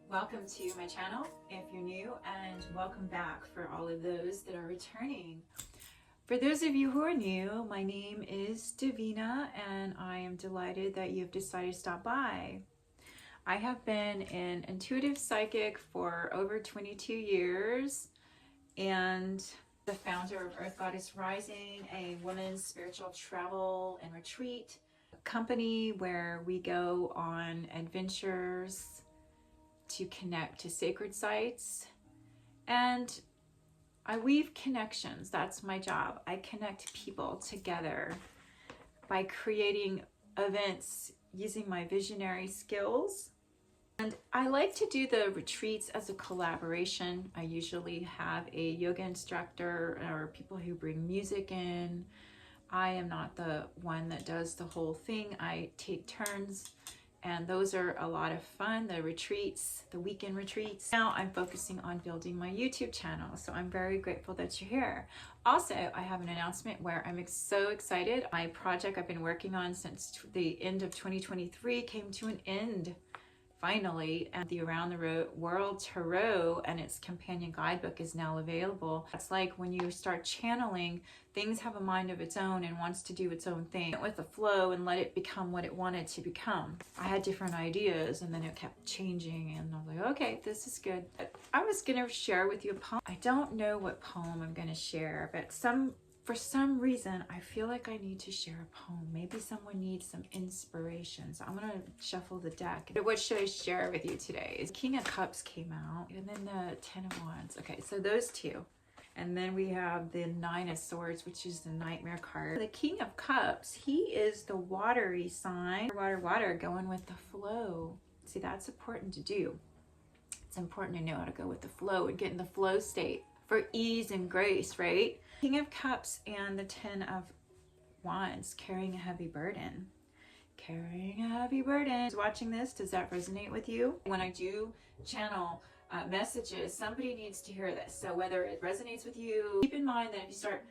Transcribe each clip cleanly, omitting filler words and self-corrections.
Welcome to my channel if you're new, and welcome back for all of those that are returning. For those of you who are new, my name is Davina and I am delighted that you've decided to stop by. I have been an intuitive psychic for over 22 years and the founder of Earth Goddess Rising, a women's spiritual travel and retreat company where we go on adventures to connect to sacred sites, and I weave connections. That's my job. I connect people together by creating events using my visionary skills. And I like to do the retreats as a collaboration. I usually have a yoga instructor or people who bring music in. I am not the one that does the whole thing. I take turns, and those are a lot of fun, the retreats, the weekend retreats. Now I'm focusing on building my YouTube channel, so I'm very grateful that you're here. Also, I have an announcement where I'm so excited. My project I've been working on since the end of 2023 came to an end finally, and the Around the World Tarot and its companion guidebook is now available. It's like when you start channeling, things have a mind of its own and wants to do its own thing with the flow and let it become what it wanted to become. I had different ideas and then it kept changing, and I was like, okay, this is good. I was gonna share with you a poem. I don't know what poem I'm gonna share, but for some reason, I feel like I need to share a poem. Maybe someone needs some inspiration. So I'm gonna shuffle the deck. What should I share with you today? King of Cups came out, and then the Ten of Wands. Okay, so those two. And then we have the Nine of Swords, which is the Nightmare card. The King of Cups, he is the watery sign. Water, going with the flow. See, that's important to do. It's important to know how to go with the flow and get in the flow state for ease and grace, right? King of Cups and the Ten of Wands, carrying a heavy burden. Carrying a heavy burden. Watching this, does that resonate with you? When I do channel messages, somebody needs to hear this. So whether it resonates with you, keep in mind that if you start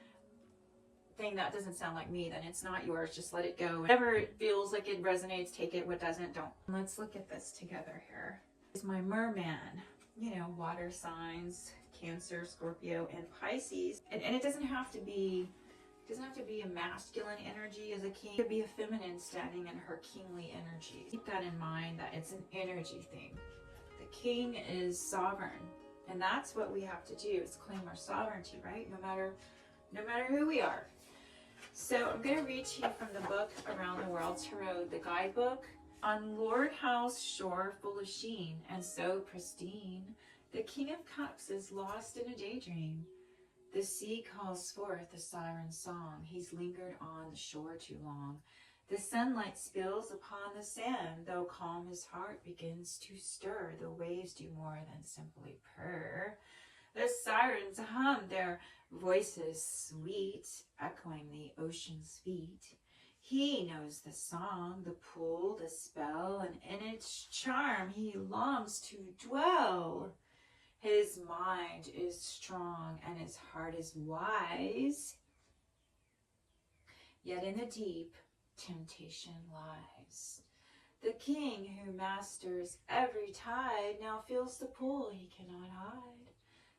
thinking that doesn't sound like me, then it's not yours. Just let it go. Whatever it feels like it resonates, take it. What doesn't, don't. Let's look at this together here. This is my merman. You know, water signs, Cancer, Scorpio, and Pisces. And it doesn't have to be a masculine energy as a king. It could be a feminine standing in her kingly energy. Keep that in mind, that it's an energy thing. The king is sovereign, and that's what we have to do, is claim our sovereignty, right? No matter who we are. So I'm going to read to you from the book Around the World Tarot, the guidebook. On Lord Howe's shore full of sheen and so pristine, the King of Cups is lost in a daydream. The sea calls forth a siren song. He's lingered on the shore too long. The sunlight spills upon the sand, though calm his heart begins to stir. The waves do more than simply purr. The sirens hum, their voices sweet, echoing the ocean's feet. He knows the song, the pool, the spell, and in its charm he longs to dwell. His mind is strong and his heart is wise, yet in the deep temptation lies. The king who masters every tide now feels the pull he cannot hide.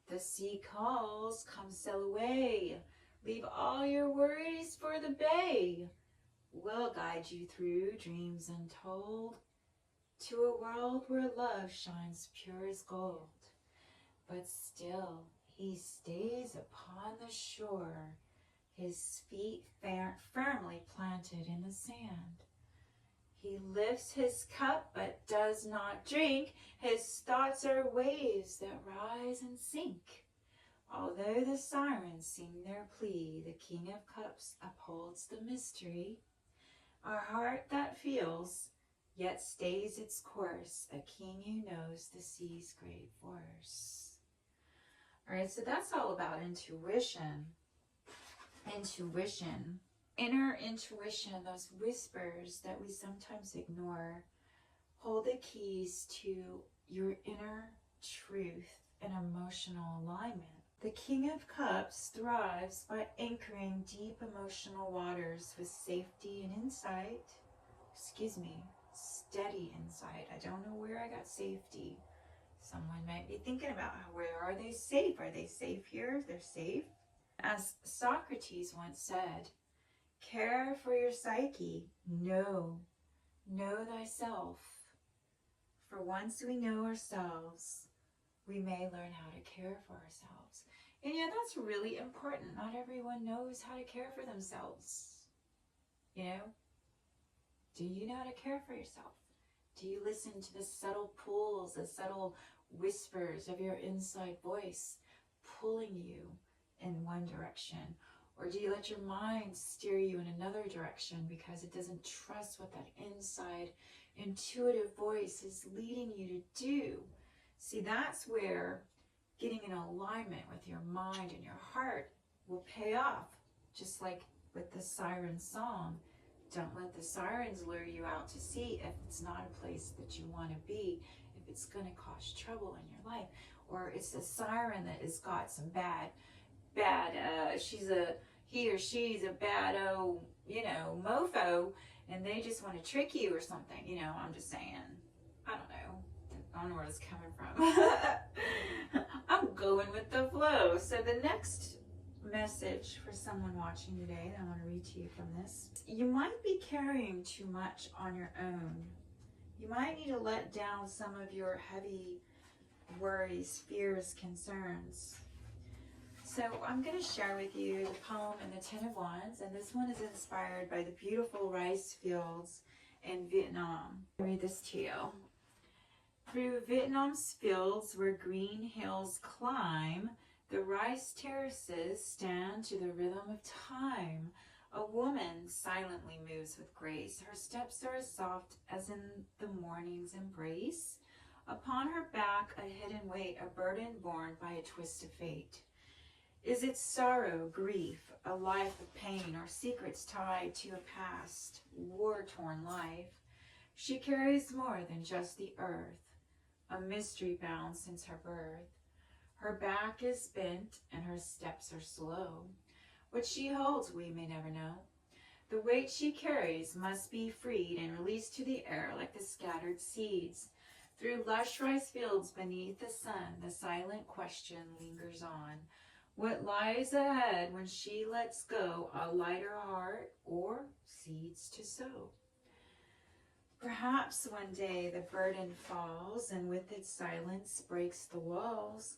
The sea calls, come sail away, leave all your worries for the bay. We'll guide you through dreams untold to a world where love shines pure as gold. But still he stays upon the shore, his feet firmly planted in the sand. He lifts his cup but does not drink. His thoughts are waves that rise and sink. Although the sirens sing their plea, the King of Cups upholds the mystery. A heart that feels, yet stays its course, a king who knows the sea's great force. All right, so that's all about intuition. Intuition. Inner intuition, those whispers that we sometimes ignore, hold the keys to your inner truth and emotional alignment. The King of Cups thrives by anchoring deep emotional waters with safety and insight. Steady insight. I don't know where I got safety. Someone might be thinking about where are they safe? Are they safe here? They're safe. As Socrates once said, care for your psyche. Know thyself. For once we know ourselves, we may learn how to care for ourselves. And yeah, that's really important. Not everyone knows how to care for themselves. You know? Do you know how to care for yourself? Do you listen to the subtle pulls, the subtle whispers of your inside voice pulling you in one direction? Or do you let your mind steer you in another direction because it doesn't trust what that inside intuitive voice is leading you to do? See, that's where getting in alignment with your mind and your heart will pay off. Just like with the siren song, don't let the sirens lure you out to sea if it's not a place that you want to be, if it's going to cause trouble in your life. Or it's a siren that has got some he or she's a bad, mofo, and they just want to trick you or something. I'm just saying. I don't know where it's coming from. I'm going with the flow. So the next message for someone watching today that I want to read to you from this. You might be carrying too much on your own. You might need to let down some of your heavy worries, fears, concerns. So I'm going to share with you the poem in the Ten of Wands, and this one is inspired by the beautiful rice fields in Vietnam. I'll read this to you. Through Vietnam's fields where green hills climb, the rice terraces stand to the rhythm of time. A woman silently moves with grace. Her steps are as soft as in the morning's embrace. Upon her back a hidden weight, a burden borne by a twist of fate. Is it sorrow, grief, a life of pain, or secrets tied to a past, war-torn life? She carries more than just the earth, a mystery bound since her birth. Her back is bent and her steps are slow. What she holds we may never know. The weight she carries must be freed and released to the air like the scattered seeds. Through lush rice fields beneath the sun, the silent question lingers on. What lies ahead when she lets go, a lighter heart or seeds to sow? Perhaps one day the burden falls and with its silence breaks the walls.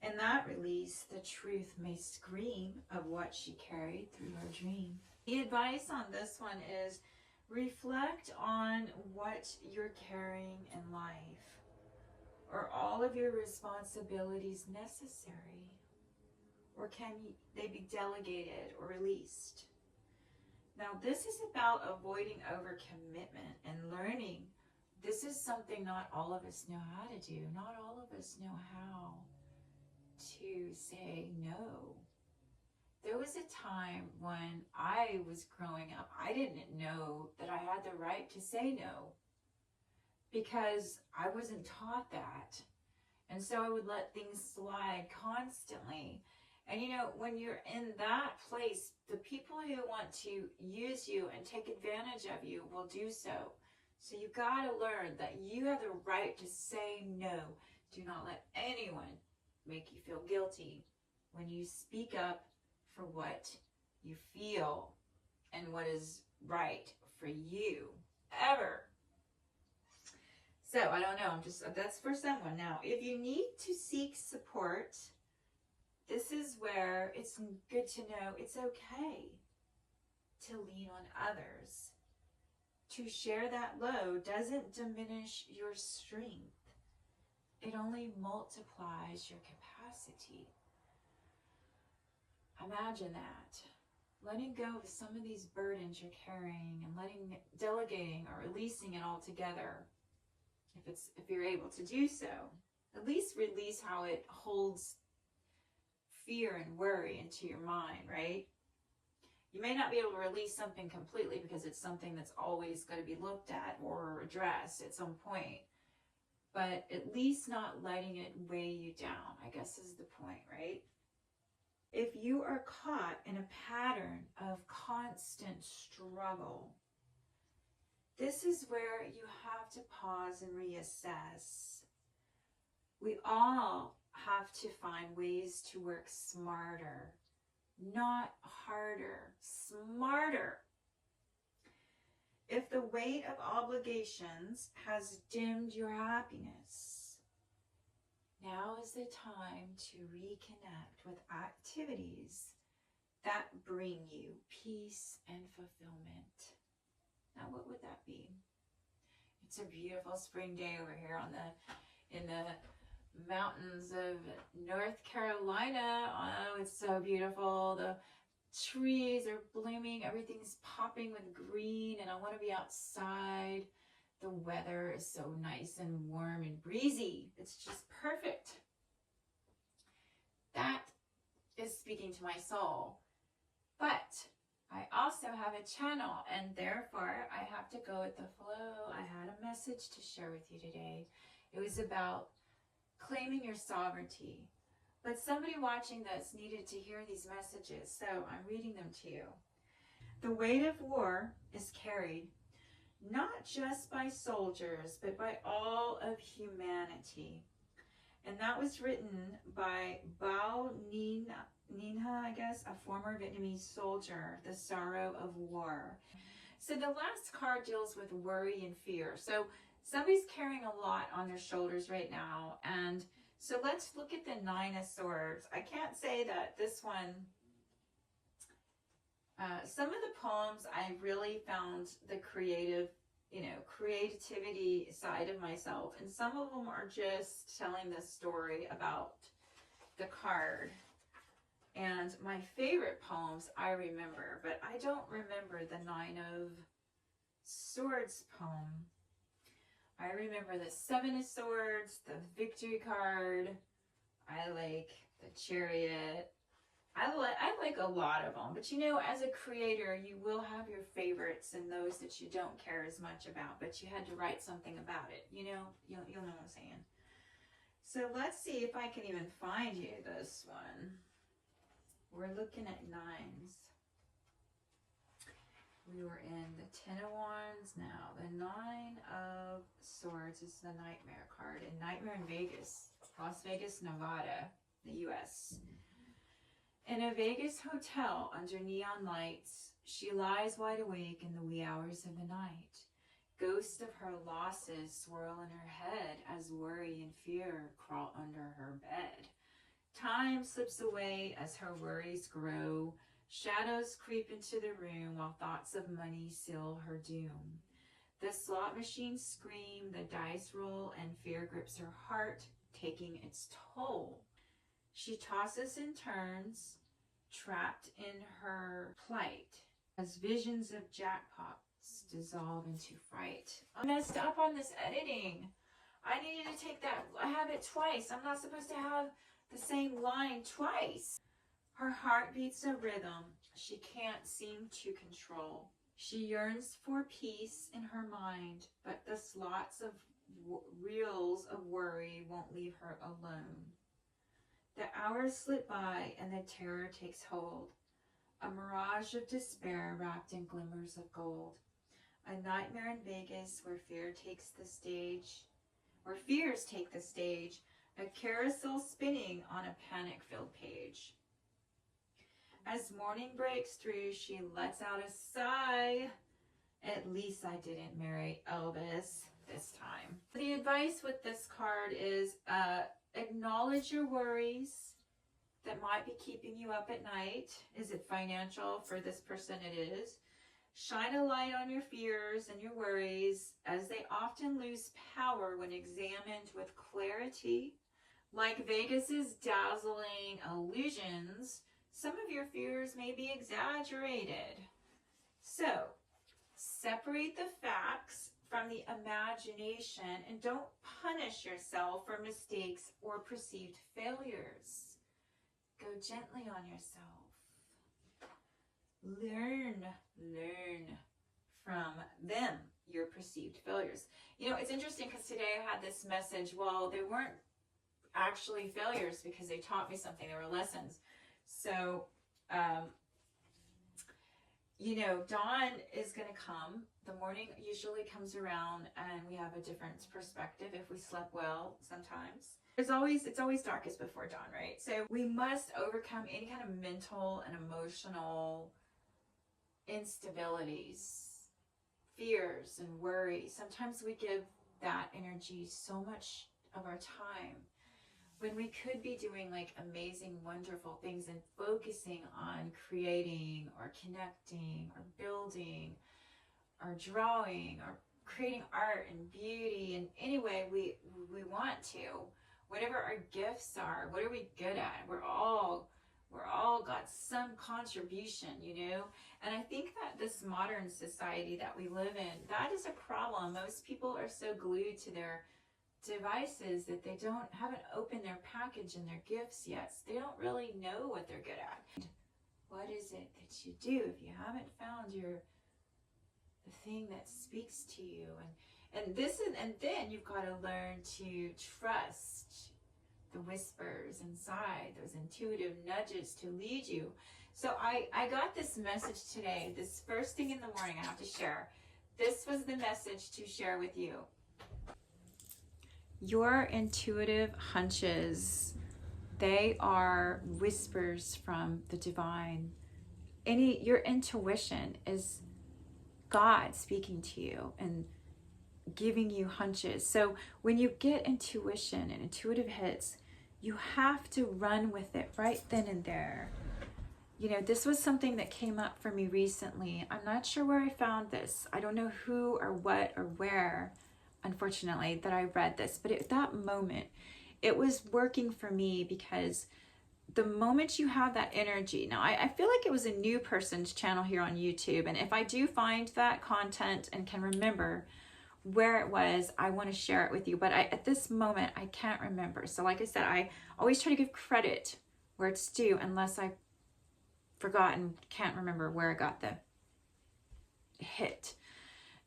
In that release, the truth may scream of what she carried through her dream. The advice on this one is reflect on what you're carrying in life. Are all of your responsibilities necessary? Or can they be delegated or released? Now, this is about avoiding overcommitment and learning. This is something not all of us know how to do. Not all of us know how to say no. There was a time when I was growing up, I didn't know that I had the right to say no because I wasn't taught that. And so I would let things slide constantly. And when you're in that place, the people who want to use you and take advantage of you will do so. So you got to learn that you have the right to say no. Do not let anyone make you feel guilty when you speak up for what you feel and what is right for you, ever. So I don't know, that's for someone. Now, if you need to seek support, this is where it's good to know it's okay to lean on others. To share that load doesn't diminish your strength. It only multiplies your capacity. Imagine that. Letting go of some of these burdens you're carrying and delegating or releasing it all together. If you're able to do so, at least release how it holds fear and worry into your mind, right? You may not be able to release something completely because it's something that's always going to be looked at or addressed at some point. But at least not letting it weigh you down, I guess is the point, right? If you are caught in a pattern of constant struggle, this is where you have to pause and reassess. We all have to find ways to work smarter, not harder, smarter. If the weight of obligations has dimmed your happiness, now is the time to reconnect with activities that bring you peace and fulfillment. Now, what would that be? It's a beautiful spring day over here in the mountains of North Carolina. Oh, it's so beautiful. The trees are blooming. Everything's popping with green, and I want to be outside. The weather is so nice and warm and breezy. It's just perfect. That is speaking to my soul. But I also have a channel, and therefore I have to go with the flow. I had a message to share with you today. It was about claiming your sovereignty. But somebody watching this needed to hear these messages, so I'm reading them to you. The weight of war is carried not just by soldiers, but by all of humanity. And that was written by Bao Ninh, I guess, a former Vietnamese soldier, The Sorrow of War. So the last card deals with worry and fear. So somebody's carrying a lot on their shoulders right now. And so let's look at the Nine of Swords. I can't say that this one, some of the poems I really found the creativity side of myself. And some of them are just telling the story about the card. And my favorite poems I remember, but I don't remember the Nine of Swords poem. I remember the Seven of Swords, the Victory card. I like the Chariot. I like a lot of them. But you know, as a creator, you will have your favorites and those that you don't care as much about, but you had to write something about it. You know, you'll know what I'm saying. So let's see if I can even find you this one. We're looking at nines. We were in the Ten of Wands now. The Nine of Swords is the Nightmare card. And Nightmare in Vegas, Las Vegas, Nevada, the U.S. In a Vegas hotel under neon lights, she lies wide awake in the wee hours of the night. Ghosts of her losses swirl in her head as worry and fear crawl under her bed. Time slips away as her worries grow. Shadows creep into the room while thoughts of money seal her doom. The slot machines scream, the dice roll, and fear grips her heart, taking its toll. She tosses and turns, trapped in her plight, as visions of jackpots dissolve into fright. I messed up on this editing. I needed to take that. I have it twice. I'm not supposed to have the same line twice. Her heart beats a rhythm she can't seem to control. She yearns for peace in her mind, but the slots of reels of worry won't leave her alone. The hours slip by and the terror takes hold. A mirage of despair wrapped in glimmers of gold. A nightmare in Vegas where fear takes the stage, where fears take the stage. A carousel spinning on a panic-filled page. As morning breaks through, she lets out a sigh. At least I didn't marry Elvis this time. The advice with this card is acknowledge your worries that might be keeping you up at night. Is it financial? For this person it is. Shine a light on your fears and your worries, as they often lose power when examined with clarity. Like Vegas's dazzling illusions, some of your fears may be exaggerated. So, separate the facts from the imagination and don't punish yourself for mistakes or perceived failures. Go gently on yourself. Learn from them, your perceived failures. You know, it's interesting because today I had this message. Well, they weren't actually failures because they taught me something. They were lessons. So you know, dawn is going to come. The morning usually comes around and we have a different perspective if we slept well sometimes. It's always darkest before dawn, right? So we must overcome any kind of mental and emotional instabilities, fears and worry. Sometimes we give that energy so much of our time when we could be doing like amazing, wonderful things and focusing on creating or connecting or building or drawing or creating art and beauty in any way we want to. Whatever our gifts are, what are we good at? We're all got some contribution, you know? And I think that this modern society that we live in, that is a problem. Most people are so glued to their devices that they haven't opened their package and their gifts yet. So they don't really know what they're good at. What is it that you do if you haven't found the thing that speaks to you? And then you've got to learn to trust the whispers inside, those intuitive nudges to lead you. So I got this message today, this first thing in the morning I have to share. This was the message to share with you. Your intuitive hunches, they are whispers from the divine. Your intuition is God speaking to you and giving you hunches. So when you get intuition and intuitive hits, you have to run with it right then and there. You know, this was something that came up for me recently. I'm not sure where I found this. I don't know who or what or where, unfortunately, that I read this. But at that moment, it was working for me because the moment you have that energy, now I feel like it was a new person's channel here on YouTube. And if I do find that content and can remember where it was, I want to share it with you. But at this moment, I can't remember. So like I said, I always try to give credit where it's due unless I've forgotten, can't remember where I got the hit.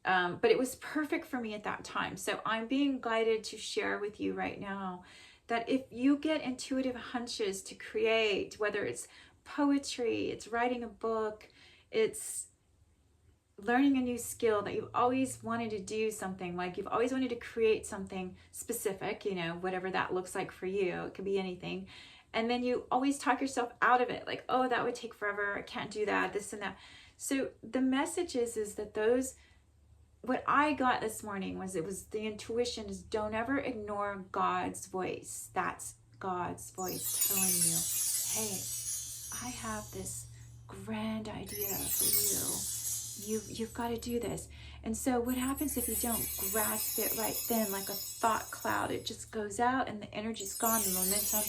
But it was perfect for me at that time. So I'm being guided to share with you right now that if you get intuitive hunches to create, whether it's poetry, it's writing a book, it's learning a new skill, that you've always wanted to do something, like you've always wanted to create something specific, you know, whatever that looks like for you, it could be anything. And then you always talk yourself out of it, like, oh, that would take forever, I can't do that, this and that. So the message is that what I got this morning was the intuition is don't ever ignore God's voice. That's God's voice telling you, hey, I have this grand idea for you. You've got to do this. And so what happens if you don't grasp it right then, like a thought cloud, it just goes out and the energy's gone, the momentum,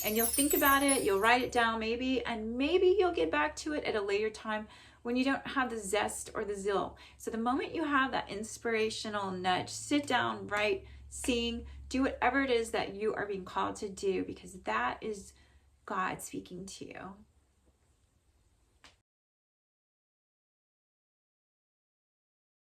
and you'll think about it, you'll write it down maybe, and maybe you'll get back to it at a later time when you don't have the zest or the zeal. So the moment you have that inspirational nudge, sit down, write, sing, do whatever it is that you are being called to do, because that is God speaking to you.